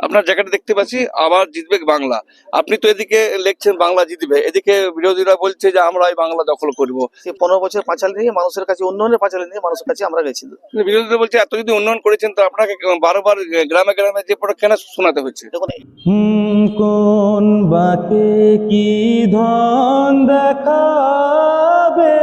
আপনার জায়গাটা দেখতে পাচ্ছি আবার জিতবে বাংলা। আপনি তো এদিকে লিখছেন বাংলা জিতবে, এদিকে বিরোধীরা বলছে যে আমরা এই বাংলা দখল করব। সেই 15 বছর পাঁচালী নিয়ে মানুষের কাছে, উন্নয়নের পাঁচালী নিয়ে মানুষের কাছে আমরা গেছি। কিন্তু বিরোধীরা বলছে এত যদি উন্নয়ন করেছেন তো আপনাকে বারবার গ্রামে গ্রামে যে পড়া কেন শোনাতে হচ্ছে? দেখুন, কোন বাকে কি ধন দেখাবে,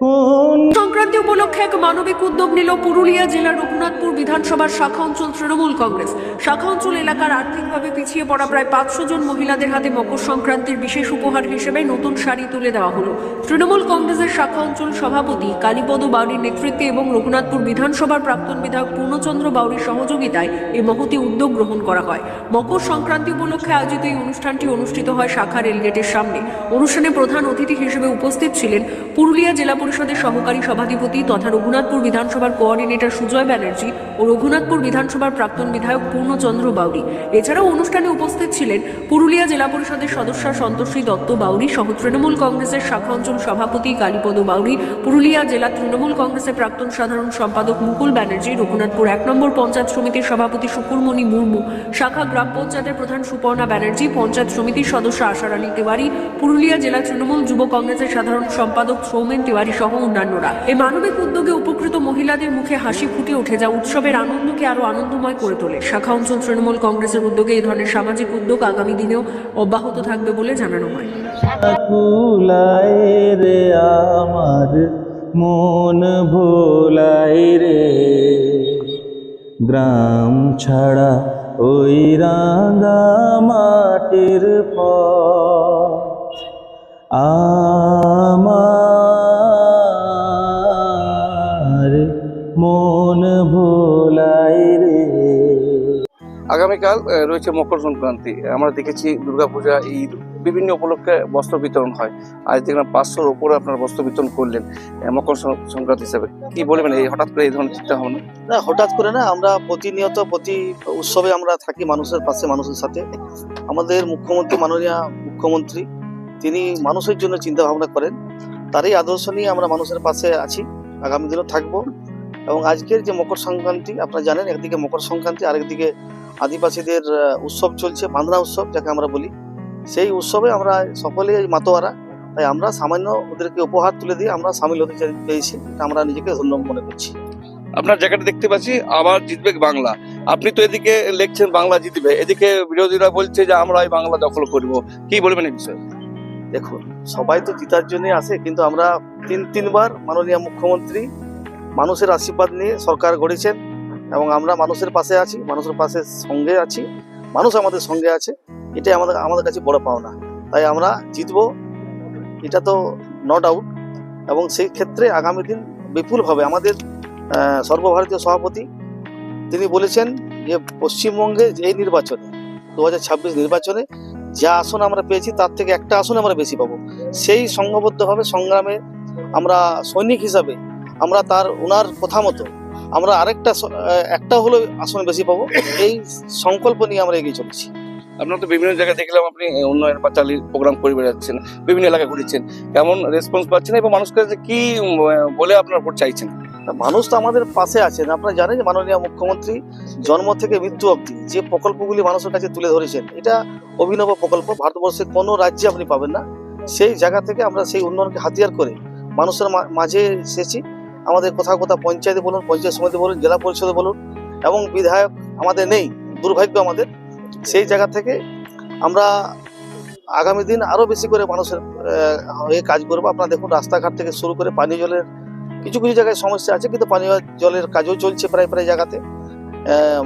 কোন সংক্রান্তি উপলক্ষে এক মানবিক উদ্যোগ নিল পুরুলিয়া জেলার রঘুনাথপুর বিধানসভার শাখা অঞ্চল তৃণমূল কংগ্রেস। শাখা অঞ্চল এলাকার আর্থিকভাবে পিছিয়ে পড়া প্রায় 500 জন মহিলাদের হাতে মকর সংক্রান্তির বিশেষ উপহার হিসেবে নতুন শাড়ি তুলে দেওয়া হলো। তৃণমূল কংগ্রেসের শাখা অঞ্চল সভাপতি কালীপদ বাউরির নেতৃত্বে এবং রঘুনাথপুর বিধানসভার প্রাক্তন বিধায়ক পূর্ণচন্দ্র বাউরির সহযোগিতায় এই মহতি উদ্যোগ গ্রহণ করা হয়। মকর সংক্রান্তি উপলক্ষে আয়োজিত এই অনুষ্ঠানটি অনুষ্ঠিত হয় শাখা রেলগেটের সামনে। অনুষ্ঠানে প্রধান অতিথি হিসেবে উপস্থিত ছিলেন পুরুলিয়া জেলা পরিষদের সহকারী সভাধিপতি তথা রঘুনাথপুর বিধানসভার কোঅর্ডিনেটর সুজয় ব্যানার্জি ও রঘুনাথপুর বিধানসভার প্রাক্তন বিধায়ক পূর্ণচন্দ্র বাউরি। এছাড়াও অনুষ্ঠানে উপস্থিত ছিলেন পুরুলিয়া জেলা পরিষদের সদস্য সন্তোষী দত্ত বাউরি সহ তৃণমূল কংগ্রেসের শাখা অঞ্চল সভাপতি কালীপদ বাউরি, পুরুলিয়া জেলা তৃণমূল কংগ্রেসের প্রাক্তন সাধারণ সম্পাদক মুকুল ব্যানার্জি, রঘুনাথপুর 1 নম্বর পঞ্চায়েত সমিতির সভাপতি শুকুরমণি মুর্মু, শাখা গ্রাম পঞ্চায়েতের প্রধান সুপর্ণা ব্যানার্জি, পঞ্চায়েত সমিতির সদস্য আশারানী তিওয়ারি, পুরুলিয়া জেলা তৃণমূল যুব কংগ্রেসের সাধারণ সম্পাদক সৌমেন তিওয়ারি সহ অন্যান্যরা। এই মানবিক উদ্যোগে উপকৃত মহিলাদের মুখে হাসি ফুটে ওঠে, যা উৎসবের আনন্দকে আরো আনন্দময় করে তোলে। শাখা অঞ্চল তৃণমূল কংগ্রেসের উদ্যোগে এই ধরনের সামাজিক উদ্যোগ আগামী দিনেও অব্যাহত থাকবে বলে জানানো হয়। কুলায় রে আমার মন ভোলাই রে, গ্রাম ছাড়া ওই রাঙা মাটির পথ আমার মন ভোলাই রে। আগামীকাল রয়েছে মকর সংক্রান্তি। আমরা দেখেছি দুর্গাপূজা, ঈদ, বিভিন্ন উপলক্ষে বস্ত্র বিতরণ হয়। আজ দেখলাম 500-র উপরে আপনার বস্ত্র বিতরণ করলেন মকর সংক্রান্তি হিসাবে। কি বলবেন এই হঠাৎ করে এই ধরনের চিন্তা ভাবনা? না, হঠাৎ করে না, আমরা প্রতিনিয়ত প্রতি উৎসবে আমরা থাকি মানুষের পাশে, মানুষের সাথে। আমাদের মুখ্যমন্ত্রী, মাননীয় মুখ্যমন্ত্রী, তিনি মানুষের জন্য চিন্তা ভাবনা করেন। তারই আদর্শ নিয়ে আমরা মানুষের পাশে আছি, আগামী দিনও থাকবো। এবং আজকের যে মকর সংক্রান্তি, আপনারা জানেন, একদিকে মকর সংক্রান্তি, আরেকদিকে আদিবাসীদের উৎসব চলছে, বাঁধনা উৎসব যাকে আমরা বলি। সেই উৎসবে আমরা সকলেই মাতোয়ারা, তাই আমরা সামান্য ওদেরকে উপহার তুলে দিয়ে আমরা সামিল হতে পেরেছি। আমরা নিজেকে ধন্য মনে করছি। আপনার জায়গাটা দেখতে পাচ্ছি আবার জিতবে বাংলা। আপনি তো এদিকে লিখছেন বাংলা জিতবে, এদিকে বিরোধীরা বলছে যে আমরা এই বাংলা দখল করব। কি বলবেন এই বিষয়ে? দেখুন, সবাই তো জিতার জন্য আসে, কিন্তু আমরা তিনবার মাননীয় মুখ্যমন্ত্রী মানুষের আশীর্বাদ নিয়ে সরকার গড়েছেন এবং আমরা মানুষের পাশে আছি, মানুষের পাশে সঙ্গে আছি, মানুষ আমাদের সঙ্গে আছে। এটাই আমাদের কাছে বড় পাওনা। তাই আমরা জিতবো, এটা তো নো ডাউট। এবং সেই ক্ষেত্রে আগামী দিন বিপুলভাবে আমাদের সর্বভারতীয় সভাপতি তিনি বলেছেন যে পশ্চিমবঙ্গে এই নির্বাচনে 2026 নির্বাচনে যা আসন আমরা পেয়েছি তার থেকে একটা আসন আমরা বেশি পাবো। সেই সংঘবদ্ধভাবে সংগ্রামে আমরা সৈনিক হিসাবে আমরা ওনার কথা মতো আমরা একটা হলো আসন বেশি পাবো, এই সংকল্প নিয়ে আমরা এগিয়ে চলেছি। আপনার তো বিভিন্ন জায়গায় দেখলাম আপনি উন্নয়ন পাঁচালীর প্রোগ্রাম করে বেড়াচ্ছেন, বিভিন্ন এলাকায় ঘুরেছেন, কেমন রেসপন্স পাচ্ছেন এবং মানুষের কাছে কি বলে আপনার ভোট চাইছেন? মানুষ তো আমাদের পাশে আছেন। আপনারা জানেন যে মাননীয় মুখ্যমন্ত্রী জন্ম থেকে মৃত্যু অবধি যে প্রকল্পগুলি মানুষের কাছে তুলে ধরেছেন, এটা অভিনব প্রকল্প, ভারতবর্ষের কোনো রাজ্যে আপনি পাবেন না। সেই জায়গা থেকে আমরা সেই উন্নয়নকে হাতিয়ার করে মানুষের মাঝে এসেছি। আমাদের কোথাও কোথাও পঞ্চায়েতে বলুন, পঞ্চায়েত সমিতি বলুন, জেলা পরিষদে বলুন, এবং বিধায়ক আমাদের নেই, দুর্ভাগ্য আমাদের। সেই জায়গা থেকে আমরা আগামী দিন আরো বেশি করে মানুষের হয়ে কাজ করবো। আপনারা দেখুন, রাস্তাঘাট থেকে শুরু করে পানীয় জলের কিছু কিছু জায়গায় সমস্যা আছে, কিন্তু পানীয় জলের কাজও চলছে প্রায় প্রায় জায়গাতে।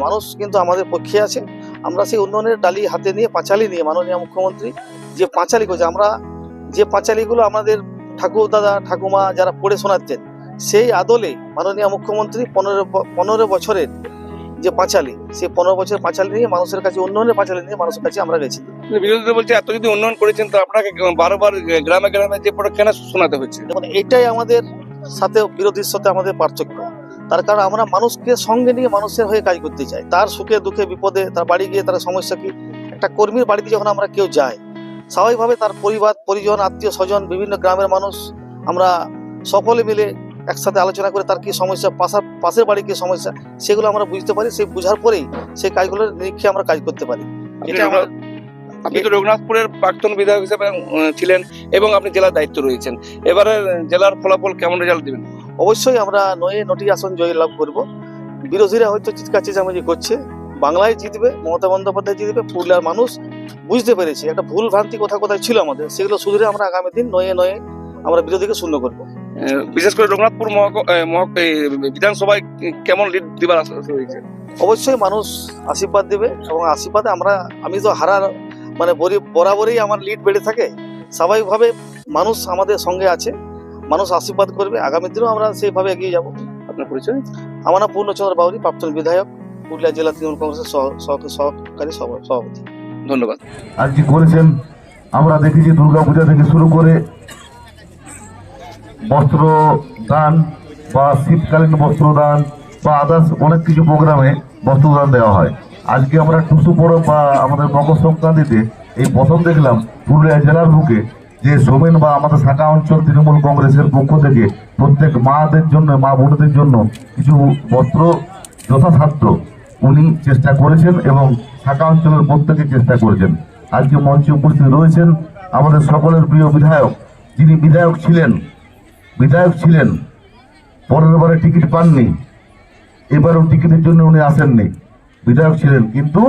মানুষ কিন্তু আমাদের পক্ষে আছে। আমরা সেই উন্নয়নের ডালি হাতে নিয়ে, পাঁচালী নিয়ে মাননীয় মুখ্যমন্ত্রী যে পাঁচালী করছে, আমরা যে পাঁচালীগুলো আমাদের ঠাকুর দাদা ঠাকুমা যারা পড়ে শোনাচ্ছেন, সেই আদলে মাননীয় মুখ্যমন্ত্রী 15 বছরের যে পাঁচালী, সেই 15 বছরের পাঁচালী নিয়ে মানুষের কাছে, উন্নয়নের পাঁচালী নিয়ে মানুষের কাছে আমরা গেছি। বিরোধীরা বলছে এত যদি উন্নয়ন করেছেন তো আপনাকে বারবার গ্রামে গ্রামে যে পড়া কেন শোনাতে হচ্ছে? দেখুন, এটাই আমাদের সাথে বিরোধীর সাথে আমাদের পার্থক্য। তার কারণ আমরা মানুষকে সঙ্গে নিয়ে মানুষের হয়ে কাজ করতে চাই। তার সুখে দুঃখে বিপদে তার বাড়ি গিয়ে তার সমস্যা কি, একটা কর্মীর বাড়িতে যখন আমরা কেউ যাই, স্বাভাবিকভাবে তার পরিবার পরিজন আত্মীয় স্বজন বিভিন্ন গ্রামের মানুষ আমরা সকলে মিলে একসাথে আলোচনা করে তার কি সমস্যা, পাশের বাড়ির কি সমস্যা, সেগুলো আমরা বুঝতে পারি। সেই বুঝার পরেই সেই কাজগুলোর নিরীক্ষে আমরা কাজ করতে পারি। এটা আমরা আপনি তো রঘুনাথপুরের প্রাক্তন বিধায়ক হিসেবে ছিলেন এবং আপনি জেলার দায়িত্ব রয়েছেন। এবারে জেলার ফলাফল কেমন রেজাল্ট দিবেন? অবশ্যই আমরা 9টি আসন জয় লাভ করব। বিরোধীরা হয়তো চিৎকার চেঁচামেচি করছে, বাংলায় জিতবে, মমতা বন্দ্যোপাধ্যায় জিতবে। পুরুলিয়ার মানুষ বুঝতে পেরেছে একটা ভুল ভ্রান্তি কোথায় ছিল আমাদের, সেগুলো শুধরে আমরা আগামী দিন 9-9 আমরা বিরোধীকে শূন্য করব। বিশেষ করে রঘুনাথপুর বিধানসভায় কেমন লিড দিবার আশা রয়েছে? অবশ্যই মানুষ আশীর্বাদ দেবে এবং আশীর্বাদে আমি তো হারার মানে বরাবরই আমার লিড বেড়ে থাকে। স্বাভাবিকভাবে মানুষ আমাদের সঙ্গে আছে, মানুষ আশীর্বাদ করবে। আগামী দিনেও আমরা সেইভাবে এগিয়ে যাব। আপনার পরিচয়? আমার নাম পূর্ণচন্দ্র বাউরি, প্রাক্তন বিধায়ক, পুরুলিয়া জেলা তৃণমূল কংগ্রেসের সহকারী সভাপতি। ধন্যবাদ। আজকে করেছেন, আমরা দেখেছি দুর্গাপূজা থেকে শুরু করে বস্ত্র দান বা শীতকালীন বস্ত্র দান বা আদার্স অনেক কিছু প্রোগ্রামে বস্ত্রদান দেওয়া হয়। আজকে আমরা টুসু পরব বা আমাদের মকর সংক্রান্তিতে এই প্রথম দেখলাম পুরুলিয়া জেলার বুকে যে সোমেন বা আমাদের শাখা অঞ্চল তৃণমূল কংগ্রেসের পক্ষ থেকে প্রত্যেক মাদের জন্য, মা বোনদের জন্য কিছু বস্ত্র যথাসাধ্য উনি চেষ্টা করেছেন এবং শাখা অঞ্চলের প্রত্যেকে চেষ্টা করেছেন। আজকে মঞ্চে উপস্থিত রয়েছেন আমাদের সকলের প্রিয় বিধায়ক, যিনি বিধায়ক ছিলেন, পরের বারে টিকিট পাননি, এবারও টিকিটের জন্য উনি আসেননি। বিধায়ক ছিলেন, কিন্তু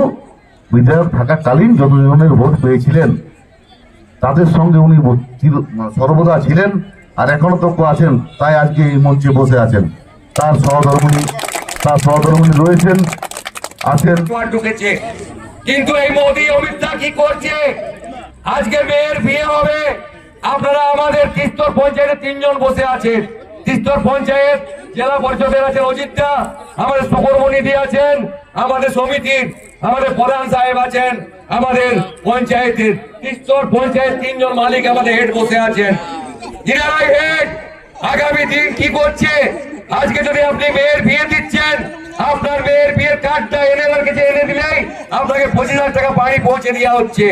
বিধায়ক থাকাকালীন যতজনের ভোট পেয়েছিলেন তাদের সঙ্গে উনি সর্বদা ছিলেন আর এখনো তো আছেন। তাই আজকে এই মঞ্চে বসে আছেন। তার সহধর্মিণী রয়েছেন, আছেন। ঢুকেছে, কিন্তু এই মোদি অমিত শাহ কি করছে? আজকে মেয়ের বিয়ে হবে, আপনারা আমাদের তিস্তর পঞ্চায়েতে 3 জন বসে আছেন। তিস্তর পঞ্চায়েত জেলা পরিষদের আছেন অজিত দা, আমাদের সুকর্মণী আছেন, আমাদের সমিতির আমাদের প্রধান সাহেব আছেন, আমাদের পঞ্চায়েতের তিস্তর পঞ্চায়েত 3 জন মালিক আমাদের হেড বসে আছেন। ইনারাই হেড। আগামী দিন কি করছে? আজকে যদি আপনি মেয়ের বিয়ে দিচ্ছেন, আপনার মেয়ের বিয়ের কার্ডটা এনএলআর কাছে এনে দিলেই আপনাকে 25,000 টাকা বাড়ি পৌঁছে দেওয়া হচ্ছে।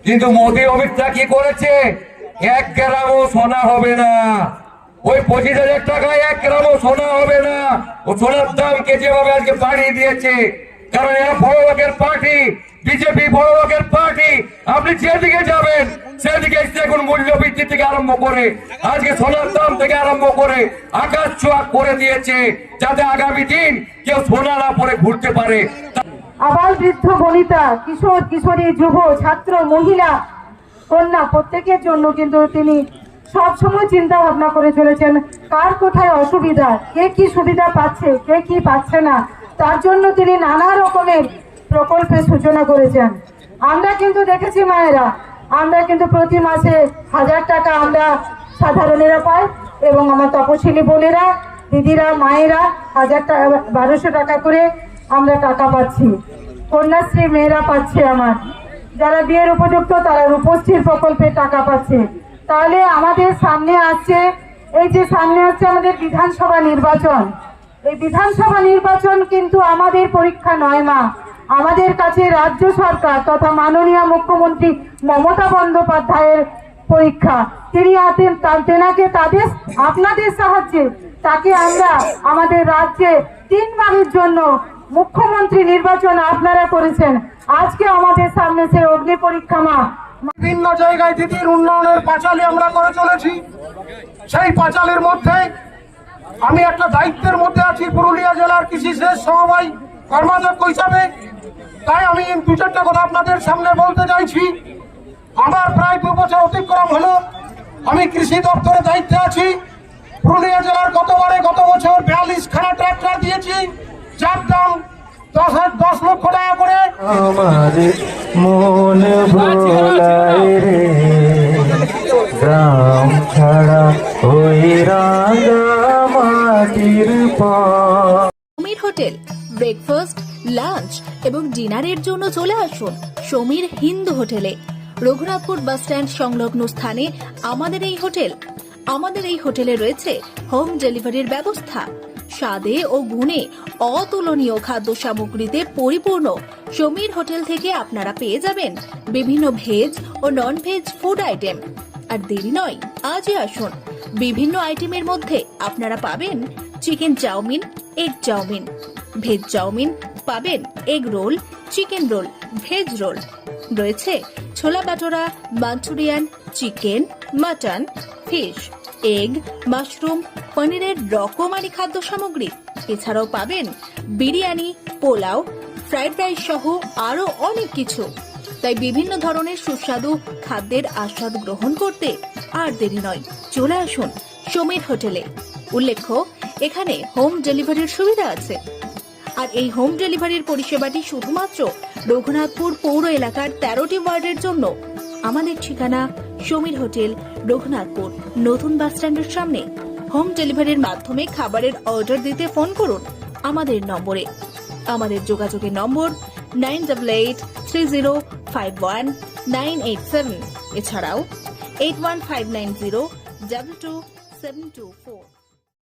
কিন্তু মোদি অমিত শাহ কি করেছে? 1 গ্রামও সোনা হবে না। ওই 25,000 টাকায় 1 গ্রামও সোনা হবে না। ও সোনার দামকে যেভাবে আজকে বাড়িয়ে দিয়েছে, কারণ এরা বড় লোকের পার্টি, বিজেপি বড় লোকের পার্টি। আপনি যেদিকে যাবেন সেদিকে দেখুন মূল্য বৃদ্ধি থেকে আরম্ভ করে আজকে সোনার দাম থেকে আরম্ভ করে আকাশ ছোঁয়া করে দিয়েছে, যাতে আগামী দিন কেউ সোনা না পরে ঘুরতে পারে। আবার বৃদ্ধ বনিতা, কিশোর কিশোরী, যুব, ছাত্র, মহিলা, কন্যা প্রত্যেকের জন্য কিন্তু তিনি সবসময় চিন্তা ভাবনা করে চলেছেন কার কোথায় অসুবিধা, কে কি সুবিধা পাচ্ছে, কে কি পাচ্ছে না, তার জন্য তিনি নানা রকমের প্রকল্পের সূচনা করেছেন। আমরা কিন্তু দেখেছি মায়েরা, আমরা কিন্তু প্রতি মাসে 1000 টাকা আমরা সাধারণেরা পাই এবং আমার তপশিলি বোনেরা, দিদিরা, মায়েরা 1200 টাকা করে আমরা টাকা পাচ্ছি। কন্যাশ্রী মেয়েরা পাচ্ছে, আমার যারা বিয়ের উপযুক্ত তারা রূপশ্রীর প্রকল্পে টাকা পাচ্ছে। তাহলে আমাদের সামনে আসছে আমাদের বিধানসভা নির্বাচন। এই বিধানসভা নির্বাচন কিন্তু আমাদের পরীক্ষা নয় মা, আমাদের কাছে রাজ্য সরকার তথা মাননীয় মুখ্যমন্ত্রী মমতা বন্দ্যোপাধ্যায়ের পরীক্ষা। তিনি তেনাকে আপনাদের সাহায্যে তাকে আমরা আমাদের রাজ্যে 3 বারের জন্য মুখ্যমন্ত্রী নির্বাচন আপনারা করেছেন। আজকে আমাদের সামনে সেই অগ্নি পরীক্ষা মা। বিভিন্ন জায়গায় দিদির উন্নয়নের পাঁচালী আমরা করে চলেছি। সেই পাঁচালীর মধ্যে আমি একটা দায়িত্বের মধ্যে আছি পুরুলিয়া জেলার কৃষি শেষ সমবায় কর্মাধ্যক্ষ হিসাবে। তাই আমি 2-4টা কথা আপনাদের সামনে বলতে চাইছি। আমার প্রায় 2 বছর অতিক্রম হলো আমি কৃষি দপ্তরে দায়িত্বে আছি। পুরুলিয়া জেলার গত বছর 42খানা ট্রাক্টর দিয়েছি, যার দাম 10 লক্ষ টাকা করে। আমার মন ভোলায় রে, গ্রাম ছাড়া ওই রাঙা মাটির পথ। সমীর হোটেল ব্রেকফাস্ট, লাঞ্চ এবং ডিনারের জন্য চলে আসুন সমীর হিন্দু হোটেলে। রঘুনাথপুর বাস স্ট্যান্ড সংলগ্ন স্থানে আমাদের এই হোটেলে রয়েছে হোম ডেলিভারির ব্যবস্থা। স্বাদে ও গুণে অতুলনীয় খাদ্য সামগ্রীতে পরিপূর্ণ সমীর হোটেল থেকে আপনারা পেয়ে যাবেন বিভিন্ন ভেজ ও নন ভেজ ফুড আইটেম। আর দেরি নয়, আজই আসুন। বিভিন্ন আইটেমের মধ্যে আপনারা পাবেন chicken chowmein, egg chowmein, veg chowmein, পাবেন egg roll, chicken roll, veg roll, রয়েছে ছোলা বাটোরা, manchurian, chicken, mutton, fish, egg, mushroom, পনিরের রকমারি খাদ্য সামগ্রী। এছাড়াও পাবেন বিরিয়ানি, পোলাও, ফ্রাইড রাইস সহ আরো অনেক কিছু। তাই বিভিন্ন ধরনের সুস্বাদু খাদ্যের আস্বাদ গ্রহণ করতে আর দেরি নয়, চলে আসুন সমীর হোটেলে। উল্লেখ্য, এখানে হোম ডেলিভারির সুবিধা আছে। আর এই হোম ডেলিভারির পরিষেবাটি শুধুমাত্র রঘুনাথপুর পৌর এলাকার 13টি ওয়ার্ডের জন্য। আমাদের ঠিকানা সমীর হোটেল, রঘুনাথপুর নতুন বাস স্ট্যান্ডের সামনে। হোম ডেলিভারির মাধ্যমে খাবারের অর্ডার দিতে ফোন করুন আমাদের নম্বরে। আমাদের যোগাযোগের নম্বর 9883051987, এছাড়াও 81590222724।